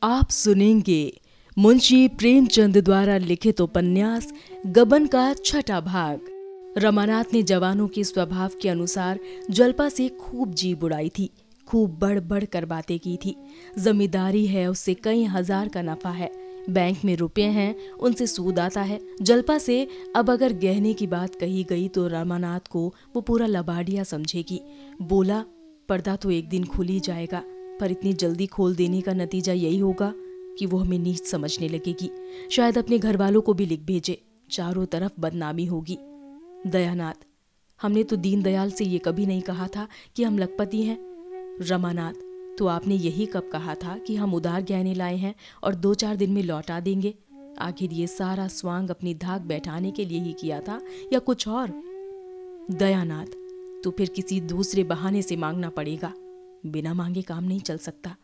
आप सुनेंगे मुंशी प्रेमचंद द्वारा लिखित उपन्यास गबन का छठा भाग। रमानाथ ने जवानों के स्वभाव के अनुसार जल्पा से खूब जी बुड़ाई थी, खूब बढ़ बढ़ कर बातें की थी। जमींदारी है, उससे कई हजार का नफा है, बैंक में रुपए हैं, उनसे सूद आता है। जल्पा से अब अगर गहने की बात कही गई तो रमानाथ को वो पूरा लबाडिया समझेगी। बोला, पर्दा तो एक दिन खुल ही जाएगा, पर इतनी जल्दी खोल देने का नतीजा यही होगा कि वो हमें नीच समझने लगेगी। शायद अपने घर वालों को भी लिख भेजे, चारों तरफ बदनामी होगी। दयानाथ, हमने तो दीनदयाल से ये कभी नहीं कहा था कि हम लखपति हैं। रमानाथ, तो आपने यही कब कहा था कि हम उधार गहने लाए हैं और 2-4 दिन में लौटा देंगे? आखिर ये सारा स्वांग अपनी धाक बैठाने के लिए ही किया था या कुछ और? दयानाथ, तो फिर किसी दूसरे बहाने से मांगना पड़ेगा, बिना मांगे काम नहीं चल सकता।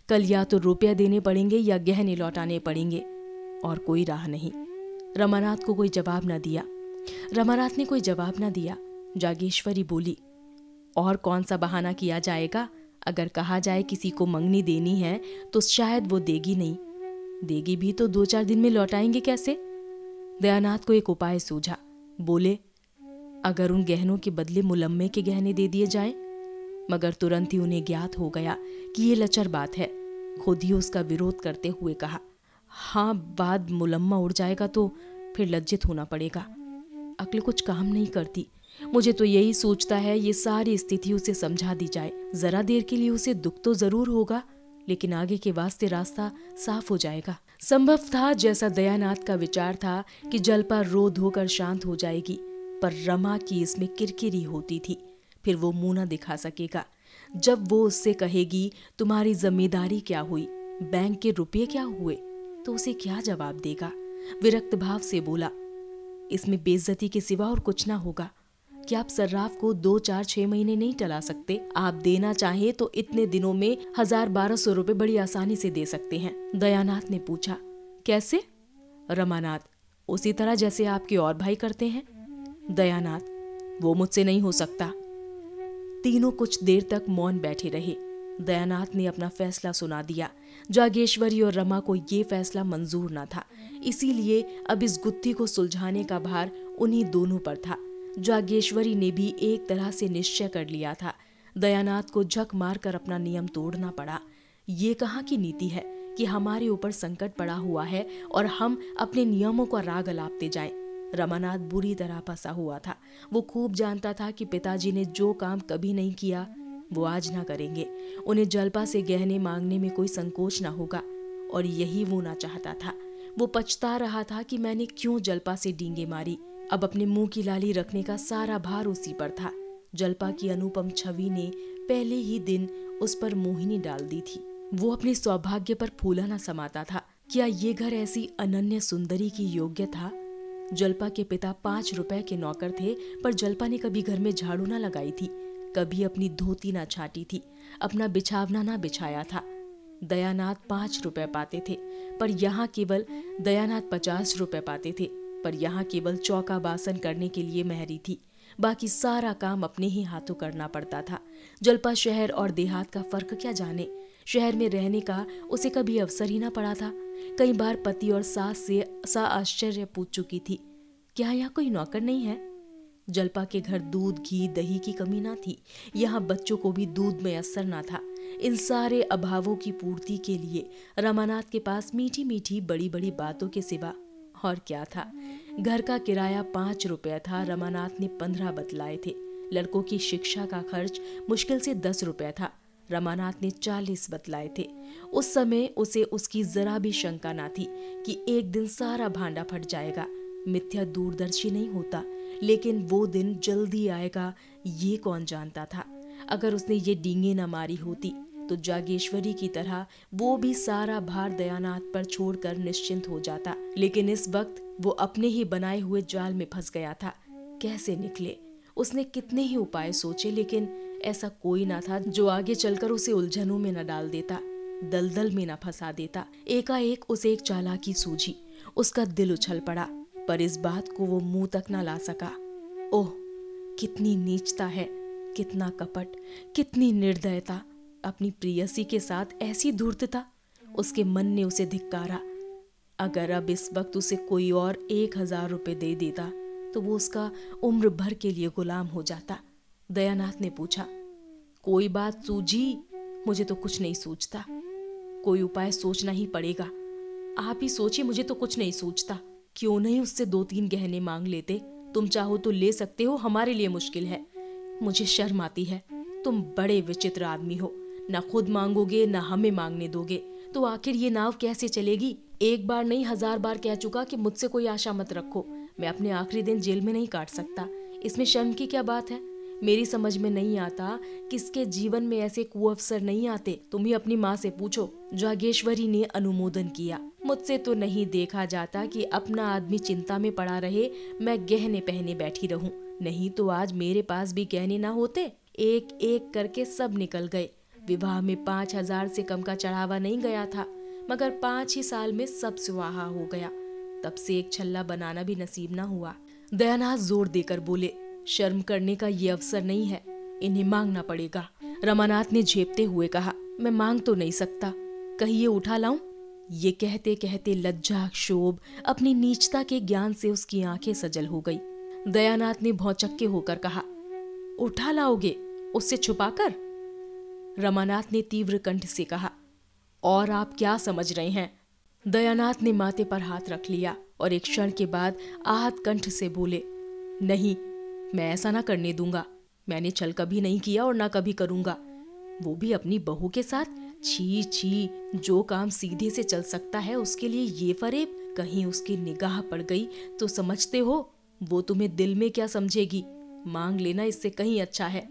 कल या तो रुपया देने पड़ेंगे या गहने लौटाने पड़ेंगे, और कोई राह नहीं। रमानाथ को कोई जवाब न दिया। रमानाथ ने कोई जवाब न दिया। जागेश्वरी बोली, और कौन सा बहाना किया जाएगा? अगर कहा जाए किसी को मंगनी देनी है तो शायद वो देगी नहीं, देगी भी तो 2-4 दिन में लौटाएंगे कैसे? दयानाथ को एक उपाय सूझा। बोले, अगर उन गहनों के बदले मुलम्मे के गहने दे दिए जाएं? मगर तुरंत ही उन्हें ज्ञात हो गया कि ये लचर बात है। खुद ही उसका विरोध करते हुए कहा, हाँ, बाद मुलम्मा उड़ जाएगा तो फिर लज्जित होना पड़ेगा। अक्ल कुछ काम नहीं करती। मुझे तो यही सोचता है ये सारी स्थिति उसे समझा दी जाए। जरा देर के लिए उसे दुख तो जरूर होगा, लेकिन आगे के वास्ते रास्ता साफ हो जाएगा। संभव था, जैसा दयानाथ का विचार था, कि जल्पा रो धोकर शांत हो जाएगी, पर रमा की इसमें किरकिरी होती थी। फिर वो मुंह न दिखा सकेगा। जब वो उससे कहेगी, तुम्हारी जिम्मेदारी क्या हुई, बैंक के रुपये क्या हुए, तो उसे क्या जवाब देगा? विरक्त भाव से बोला, इसमें बेइज्जती के सिवा और कुछ ना होगा। क्या आप सर्राफ को 2-4-6 महीने नहीं टला सकते? आप देना चाहे तो इतने दिनों में 1000-1200 रुपए बड़ी आसानी से दे सकते हैं। दयानाथ ने पूछा, कैसे? रमानाथ, उसी तरह जैसे आपके और भाई करते हैं। दयानाथ, वो मुझसे नहीं हो सकता। तीनों कुछ देर तक मौन बैठे रहे। दयानाथ ने अपना फैसला सुना दिया। जागेश्वरी और रमा को ये फैसला मंजूर न था, इसीलिए अब इस गुत्थी को सुलझाने का भार उन्हीं दोनों पर था। जागेश्वरी ने भी एक तरह से निश्चय कर लिया था। दयानाथ को झक मारकर अपना नियम तोड़ना पड़ा। ये कहाँ की नीति है कि हमारे ऊपर संकट पड़ा हुआ है और हम अपने नियमों का राग अलापते जाएं। रमानाथ बुरी तरह फंसा हुआ था। वो खूब जानता था कि पिताजी ने जो काम कभी नहीं किया वो आज ना करेंगे। उन्हें जल्पा से गहने मांगने में कोई संकोच ना होगा, और यही वो ना चाहता था। वो पछता रहा था कि मैंने क्यों जल्पा से डींगे मारी। अब अपने मुंह की लाली रखने का सारा भार उसी पर था। जल्पा की अनुपम छवि ने पहले ही दिन उस पर मोहिनी डाल दी थी। वो अपने सौभाग्य पर फूला न समाता था। क्या ये घर ऐसी अनन्य सुंदरी की योग्य था? जल्पा के पिता 5 रुपए के नौकर थे, पर जल्पा ने कभी घर में झाड़ू ना लगाई थी, कभी अपनी धोती ना छाटी थी, अपना बिछावना ना बिछाया था। दयानाथ 5 रुपए पाते थे, पर यहाँ केवल दयानाथ 50 रुपए पाते थे, पर यहाँ केवल चौका बासन करने के लिए महरी थी। बाकी सारा काम अपने ही हाथों करना पड़ता था। जल्पा शहर और देहात का फर्क क्या जाने। शहर में रहने का उसे कभी अवसर ही ना पड़ा था। कई बार पति और सास से आश्चर्य पूछ चुकी थी, क्या यहाँ कोई नौकर नहीं है? जल्पा के घर दूध, घी, दही की कमी ना थी। यहाँ बच्चों को भी दूध में असर ना था। इन सारे अभावों की पूर्ति के लिए रमानाथ के पास मीठी मीठी बड़ी बड़ी बातों के सिवा और क्या था? घर का किराया 5 रुपया था, रमानाथ ने 15 बतलाए थे। लड़कों की शिक्षा का खर्च मुश्किल से 10 रुपया था, रमानाथ ने 40 बतलाए थे। उस समय उसे उसकी जरा भी शंका ना थी कि एक दिन सारा भांडा फट जाएगा। मिथ्या दूरदर्शी नहीं होता, लेकिन वो दिन जल्दी आएगा ये कौन जानता था। अगर उसने ये डींगे न मारी होती तो जागेश्वरी की तरह वो भी सारा भार दयानाथ पर छोड़कर निश्चिंत हो जाता। लेकिन इस वक्त वो अपने ही बनाए हुए जाल में फंस गया था। कैसे निकले? उसने कितने ही उपाय सोचे, लेकिन ऐसा कोई ना था जो आगे चलकर उसे उलझनों में न डाल देता, दलदल में न फंसा देता। एकाएक उसे एक चालाकी सूझी। उसका दिल उछल पड़ा, पर इस बात को वो मुंह तक न ला सका। ओह, कितनी नीचता है, कितना कपट, कितनी निर्दयता! अपनी प्रियसी के साथ ऐसी धूर्तता! उसके मन ने उसे धिक्कारा। अगर अब इस वक्त उसे कोई और 1,000 रुपए दे देता तो वो उसका उम्र भर के लिए गुलाम हो जाता। दयानाथ ने पूछा, कोई बात सूझी? मुझे तो कुछ नहीं सूझता। कोई उपाय सोचना ही पड़ेगा। आप ही सोचिए, मुझे तो कुछ नहीं सूझता। क्यों नहीं उससे 2-3 गहने मांग लेते? तुम चाहो तो ले सकते हो, हमारे लिए मुश्किल है। मुझे शर्म आती है। तुम बड़े विचित्र आदमी हो, ना खुद मांगोगे ना हमें मांगने दोगे, तो आखिर ये नाव कैसे चलेगी? एक बार नहीं 1000 बार कह चुका कि मुझसे कोई आशा मत रखो। मैं अपने आखिरी दिन जेल में नहीं काट सकता। इसमें शर्म की क्या बात है? मेरी समझ में नहीं आता किसके जीवन में ऐसे कुअवसर नहीं आते। तुम ही अपनी माँ से पूछो। जागेश्वरी ने अनुमोदन किया। मुझसे तो नहीं देखा जाता कि अपना आदमी चिंता में पड़ा रहे, मैं गहने पहने बैठी रहूं। नहीं तो आज मेरे पास भी गहने ना होते। एक एक करके सब निकल गए। विवाह में 5,000 से कम का चढ़ावा नहीं गया था, मगर 5 ही साल में सब सुहाहा हो गया। तब से एक छल्ला बनाना भी नसीब ना हुआ। दयानाथ जोर देकर बोले, शर्म करने का ये अवसर नहीं है, इन्हें मांगना पड़ेगा। रमानाथ ने झेपते हुए कहा, मैं मांग तो नहीं सकता, कहिए उठा लाऊं? ये कहते कहते लज्जा क्षोभ अपनी नीचता के ज्ञान से उसकी आंखें सजल हो गई। दयानाथ ने भौचक्के होकर कहा, उठा लाओगे? उससे छुपाकर? रमानाथ ने तीव्र कंठ से कहा, और आप क्या समझ रहे हैं? दयानाथ ने माथे पर हाथ रख लिया और एक क्षण के बाद आहत कंठ से बोले, नहीं, मैं ऐसा ना करने दूंगा। मैंने छल कभी नहीं किया और ना कभी करूंगा, वो भी अपनी बहू के साथ। छी छी, जो काम सीधे से चल सकता है उसके लिए ये फरेब। कहीं उसकी निगाह पड़ गई तो समझते हो वो तुम्हें दिल में क्या समझेगी? मांग लेना इससे कहीं अच्छा है।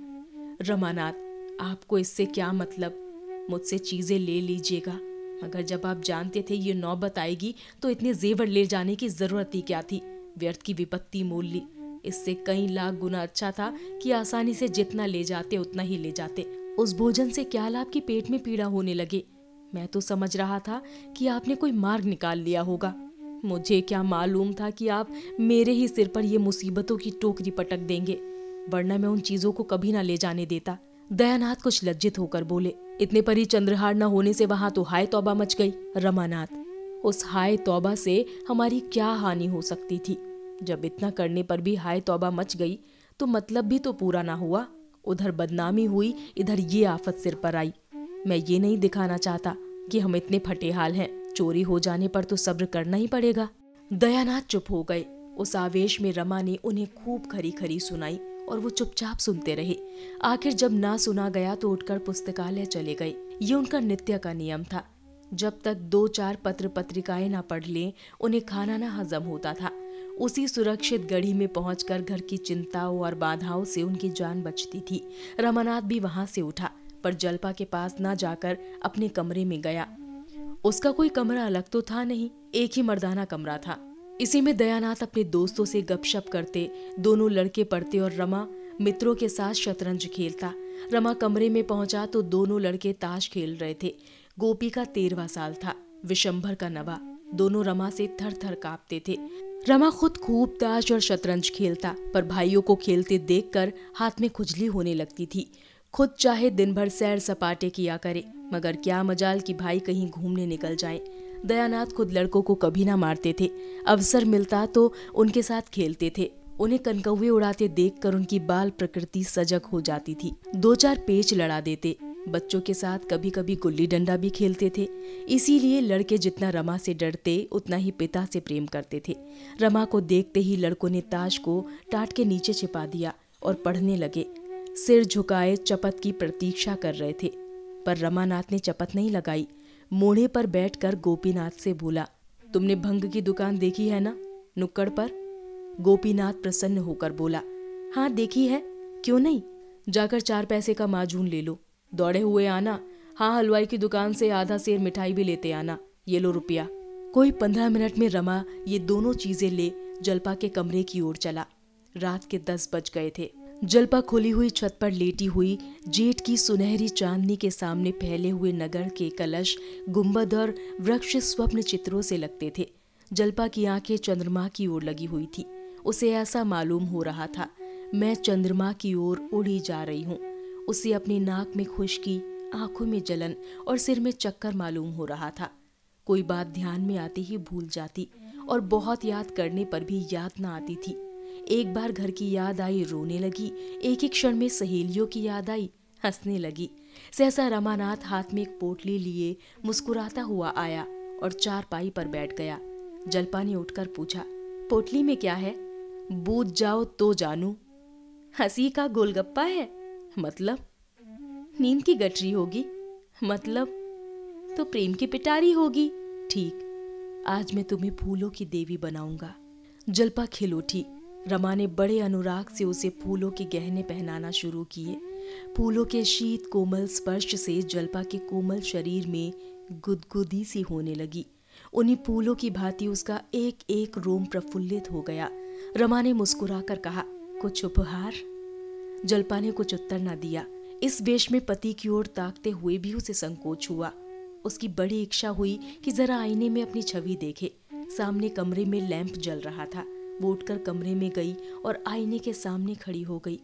रमानाथ, आपको इससे क्या मतलब? मुझसे चीजें ले लीजिएगा, मगर जब आप जानते थे ये नौबत आएगी तो इतने जेवर ले जाने की जरूरत ही क्या थी? व्यर्थ की विपत्ति मोल ली। इससे कई लाख गुना अच्छा था कि आसानी से जितना ले जाते उतना ही ले जाते। उस भोजन से क्या लाभ कि पेट में पीड़ा होने लगे। मैं तो समझ रहा था कि आपने कोई मार्ग निकाल लिया होगा। मुझे क्या मालूम था कि आप मेरे ही सिर पर ये मुसीबतों की टोकरी पटक देंगे, वरना मैं उन चीजों को कभी ना ले जाने देता। दयानाथ कुछ लज्जित होकर बोले, इतने पर ही चंद्रहार न होने से वहां तो हाय तौबा मच गई। रमानाथ, उस हाय तौबा से हमारी क्या हानि हो सकती थी? जब इतना करने पर भी हाय तौबा मच गई तो मतलब भी तो पूरा ना हुआ। उधर बदनामी हुई, इधर ये आफत सिर पर आई। मैं ये नहीं दिखाना चाहता कि हम इतने फटे हाल हैं। चोरी हो जाने पर तो सब्र करना ही पड़ेगा। दयानाथ चुप हो गए। उस आवेश में रमा ने उन्हें खूब खरी खरी सुनाई और वो चुपचाप सुनते रहे। आखिर जब ना सुना गया तो उठकर पुस्तकालय चले गए। ये उनका नित्य का नियम था। जब तक 2-4 पत्र पत्रिकाएं ना पढ़ लें उन्हें खाना ना हजम होता था। उसी सुरक्षित गढ़ी में पहुंचकर घर की चिंताओं और बाधाओं से उनकी जान बचती थी। रमानाथ भी वहां से उठा, पर जल्पा के पास ना जाकर अपने कमरे में गया। उसका कोई कमरा अलग तो था नहीं, एक ही मर्दाना कमरा था। इसी में दयानाथ अपने दोस्तों से गपशप करते, दोनों लड़के पढ़ते और रमा मित्रों के साथ शतरंज खेलता। रमा कमरे में पहुंचा तो दोनों लड़के ताश खेल रहे थे। गोपी का 13वां साल था, विशंभर का 9वां। दोनों रमा से थर थर कांपते थे। रमा खुद खूब ताश और शतरंज खेलता, पर भाइयों को खेलते देखकर हाथ में खुजली होने लगती थी। खुद चाहे दिन भर सैर सपाटे किया करे, मगर क्या मजाल कि भाई कहीं घूमने निकल जाएं। दयानाथ खुद लड़कों को कभी ना मारते थे, अवसर मिलता तो उनके साथ खेलते थे। उन्हें कनकौवे उड़ाते देखकर उनकी बाल प्रकृति सजग हो जाती थी। 2-4 पेच लड़ा देते। बच्चों के साथ कभी कभी गुल्ली डंडा भी खेलते थे। इसीलिए लड़के जितना रमा से डरते उतना ही पिता से प्रेम करते थे। रमा को देखते ही लड़कों ने ताश को टाट के नीचे छिपा दिया और पढ़ने लगे। सिर झुकाए चपत की प्रतीक्षा कर रहे थे, पर रमानाथ ने चपत नहीं लगाई। मोढ़े पर बैठकर गोपीनाथ से बोला, तुमने भंग की दुकान देखी है ना, नुक्कड़ पर? गोपीनाथ प्रसन्न होकर बोला, हाँ देखी है, क्यों नहीं, जाकर 4 पैसे का माजून ले लो, दौड़े हुए आना। हाँ, हलवाई की दुकान से आधा सेर मिठाई भी लेते आना, ये लो रुपया। कोई 15 मिनट में रमा ये दोनों चीजें ले जल्पा के कमरे की ओर चला। रात के 10 बज गए थे। जल्पा खुली हुई छत पर लेटी हुई जेठ की सुनहरी चांदनी के सामने फैले हुए नगर के कलश, गुंबद और वृक्ष स्वप्न चित्रों से लगते थे। जल्पा की आंखें चंद्रमा की ओर लगी हुई थी। उसे ऐसा मालूम हो रहा था, मैं चंद्रमा की ओर उड़ी जा रही हूँ। उसे अपनी नाक में खुशकी, आंखों में जलन और सिर में चक्कर मालूम हो रहा था। कोई बात ध्यान में आते ही भूल जाती और बहुत याद करने पर भी याद ना आती थी। एक बार घर की याद आई, रोने लगी। एक ही क्षण में सहेलियों की याद आई, हंसने लगी। सहसा रमानाथ हाथ में एक पोटली लिए मुस्कुराता हुआ आया और चारपाई पर बैठ गया। जल्पा ने उठकर पूछा, पोटली में क्या है? बूझ जाओ तो जानू। हंसी का गोलगप्पा है। मतलब? नींद की गठरी होगी। मतलब? तो प्रेम की पिटारी होगी। ठीक, आज मैं तुम्हें फूलों की देवी बनाऊंगा। जल्पा खिल उठी। रमा ने बड़े अनुराग से उसे फूलों के गहने पहनाना शुरू किए। फूलों के शीत कोमल स्पर्श से जल्पा के कोमल शरीर में गुदगुदी सी होने लगी। उन्हीं फूलों की भांति उसका एक एक रोम प्रफुल्लित हो गया। रमा ने मुस्कुराकर कहा, कुछ उपहार? जल्पा ने कुछ उत्तर न दिया। इस वेश में पति की ओर ताकते हुए भी उसे संकोच हुआ। उसकी बड़ी इच्छा हुई कि जरा आईने में अपनी छवि देखे। सामने कमरे में लैंप जल रहा था। वो उठकर कमरे में गई और आईने के सामने खड़ी हो गई।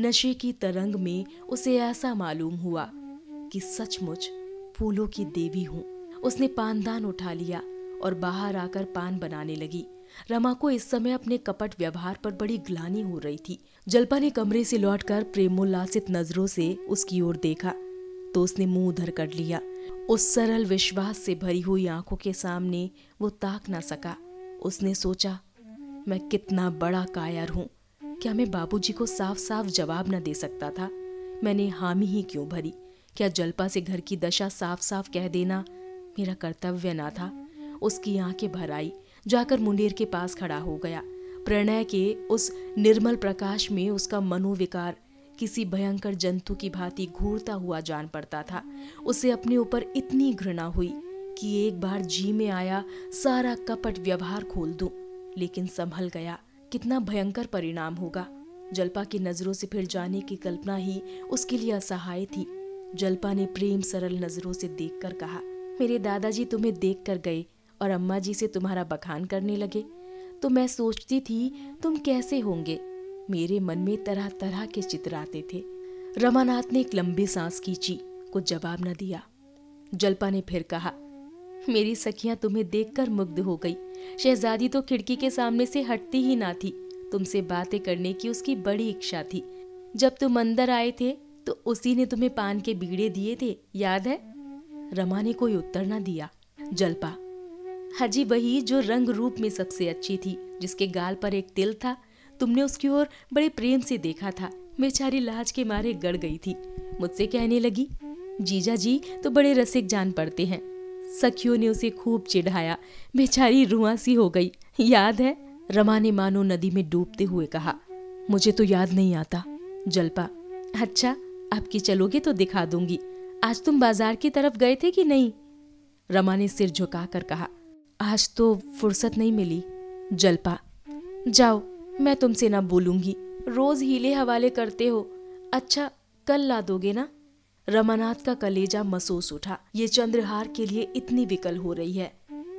नशे की तरंग में उसे ऐसा मालूम हुआ कि सचमुच फूलों की देवी हूं। उसने पानदान उठा लिया और बाहर आकर पान बनाने लगी। रमा को इस समय अपने कपट व्यवहार पर बड़ी ग्लानि हो रही थी। जल्पा ने कमरे से लौटकर प्रेमोल्लासित नजरों से उसकी ओर देखा तो उसने मुंह उधर कर लिया। उस सरल विश्वास से भरी हुई आंखों के सामने वो ताक ना सका। उसने सोचा, मैं कितना बड़ा कायर हूं। क्या मैं बाबूजी को साफ साफ जवाब न दे सकता था? मैंने हामी ही क्यों भरी? क्या जल्पा से घर की दशा साफ साफ कह देना मेरा कर्तव्य ना था? उसकी आंखें भर आई। जाकर मुंडेर के पास खड़ा हो गया। प्रणय के उस निर्मल प्रकाश में उसका मनोविकार किसी भयंकर जंतु की भांति घूरता हुआ जान पड़ता था। उसे अपने ऊपर इतनी घृणा हुई कि एक बार जी में आया सारा कपट व्यवहार खोल दूं, लेकिन संभल गया। कितना भयंकर परिणाम होगा। जल्पा की नजरों से फिर जाने की कल्पना ही उसके लिए असहाय थी। जल्पा ने प्रेम सरल नजरों से देखकर कहा, मेरे दादाजी तुम्हें देख कर गए और अम्मा जी से तुम्हारा बखान करने लगे, तो मैं सोचती थी तुम कैसे होंगे। मेरे मन में तरह तरह के चित्र आते थे। रमानाथ ने एक लंबी सांस खींची, कुछ जवाब न दिया। जल्पा ने फिर कहा, मेरी सखियां तुम्हें देखकर मुग्ध हो गई। शहजादी तो खिड़की के सामने से हटती ही ना थी। तुमसे बातें करने की उसकी बड़ी इच्छा थी। जब तुम अंदर आए थे तो उसी ने तुम्हें पान के बीड़े दिए थे, याद है? रमा ने कोई उत्तर न दिया। जल्पा, हाजी वही जो रंग रूप में सबसे अच्छी थी, जिसके गाल पर एक तिल था। तुमने उसकी ओर बड़े प्रेम से देखा था। बेचारी लाज के मारे गड़ गई थी। मुझसे कहने लगी, जीजा जी तो बड़े रसिक जान पड़ते हैं। सखियों ने उसे खूब चिढ़ाया। बेचारी रुआसी हो गई, याद है? रमा ने मानो नदी में डूबते हुए कहा, मुझे तो याद नहीं आता। जल्पा, अच्छा आपकी चलोगे तो दिखा दूंगी। आज तुम बाजार की तरफ गए थे कि नहीं? रमा ने सिर झुकाकर कहा, आज तो फुर्सत नहीं मिली। जल्पा, जाओ मैं तुमसे ना बोलूंगी। रोज हीले हवाले करते हो। अच्छा कल ला दोगे ना? रमानाथ का कलेजा महसूस उठा। ये चंद्रहार के लिए इतनी विकल हो रही है।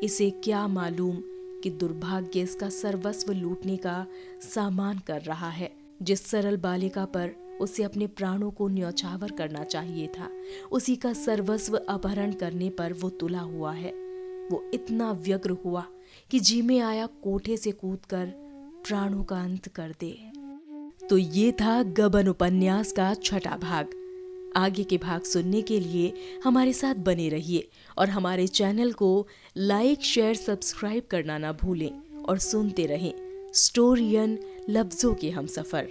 इसे क्या मालूम कि दुर्भाग्य इसका सर्वस्व लूटने का सामान कर रहा है। जिस सरल बालिका पर उसे अपने प्राणों को न्यौछावर करना चाहिए था, उसी का सर्वस्व अपहरण करने पर वो तुला हुआ है। वो इतना व्यग्र हुआ कि जी में आया कोठे से कूदकर प्राणों का अंत कर दे। तो ये था गबन उपन्यास का छठा भाग। आगे के भाग सुनने के लिए हमारे साथ बने रहिए और हमारे चैनल को लाइक, शेयर, सब्सक्राइब करना ना भूलें और सुनते रहें स्टोरियन लफ्जों के हमसफर।